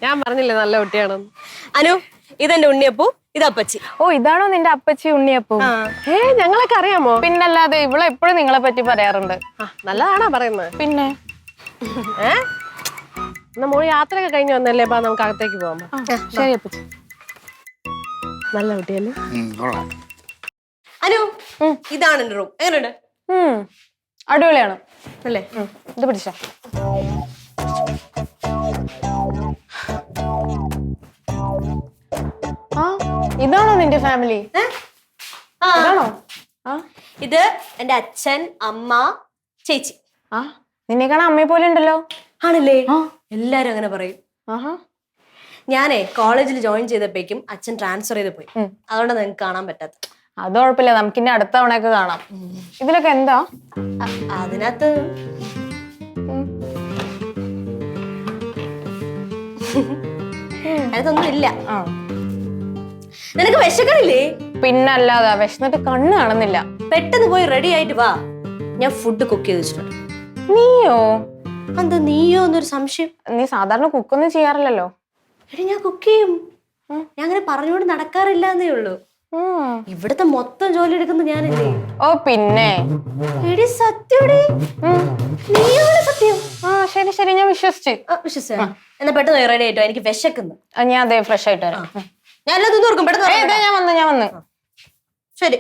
ഞാൻ പറഞ്ഞില്ലേ നല്ല കുട്ടിയാണെന്ന്. അനു, ഇതെന്റെ ഉണ്ണിയപ്പൂ, ഇത് അപ്പച്ചി. ഓ, ഇതാണോ നിന്റെ അപ്പച്ചി ഉണ്ണിയപ്പൂ? ഞങ്ങളൊക്കെ അറിയാമോ? പിന്നല്ലാതെ ഇവളെ എപ്പോഴും നിങ്ങളെ പറ്റി പറയാറുണ്ട്. നല്ലതാണോ പറയുന്നത്? പിന്നെ എന്നാ മോള് യാത്രയൊക്കെ കഴിഞ്ഞ് വന്നല്ലേ, അപ്പൊ നമുക്ക് അകത്തേക്ക് പോകാം. ശരി അപ്പച്ചി. നല്ല കുട്ടിയല്ലേ? അനു, ഇതാണ് എന്റെ റൂം. എങ്ങനെയുണ്ട്? അടിപൊളിയാണ് അല്ലേ? ഇത് പിടിച്ചോ. ആ, ഇതാണോ നിന്റെ ഫാമിലി? ഇതാണോ? ഇത് എന്റെ അച്ഛൻ, അമ്മ, ചേച്ചി. ആ, നിന്നെ കാണാൻ അമ്മയെ പോലെ ഉണ്ടല്ലോ. ആണല്ലേ? എല്ലാരും അങ്ങനെ പറയും. ആഹാ. ഞാനേ കോളേജിൽ ജോയിൻ ചെയ്തപ്പോഴേക്കും അച്ഛൻ ട്രാൻസ്ഫർ ചെയ്ത് പോയി. അതുകൊണ്ടാണ് നിങ്ങൾക്ക് കാണാൻ പറ്റാത്ത. അത് കുഴപ്പമില്ല, നമുക്ക് ഇനി അടുത്ത തവണയൊക്കെ കാണാം. ഇതിലൊക്കെ എന്താ? അതിനകത്ത് അതൊന്നും ഇല്ല. നിനക്ക് വിശക്കണില്ലേ? പിന്നല്ലാതെ വിശന്നിട്ട് കണ്ണ് കാണുന്നില്ല. പെട്ടെന്ന് പോയി റെഡി ആയിട്ട് വാ, ഞാൻ ഫുഡ് കുക്ക് ചെയ്ത് വെച്ചിട്ടുണ്ട്. നീയോ? എന്താ നീയോ എന്നൊരു സംശയം? നീ സാധാരണ കുക്കൊന്നും ചെയ്യാറില്ലല്ലോ. എടി, ഞാൻ കുക്ക് ചെയ്യും. ഞാൻ അങ്ങനെ പറഞ്ഞുകൊണ്ട് നടക്കാറില്ല എന്നേ ഉള്ളൂ. ഇവിടുത്തെ മൊത്തം ജോലി എടുക്കുന്നത് ഞാനല്ലേ. ഓ പിന്നെ. എടി സത്യടി, നീയാണ് സത്യം. ആ ശരി ശരി, ഞാൻ വിശ്വസിച്ചു. വിശ്വസിച്ച എന്നാ പെട്ടെന്ന് റെഡി ആയിട്ടോ, എനിക്ക് വിശക്കുന്നു. ഞാൻ അതെ ഫ്രഷ് ആയിട്ട് വരാം. ഞാൻ എല്ലാം തിന്നോർക്കും പെട്ടെന്ന്. ഞാൻ വന്നു. ശരി.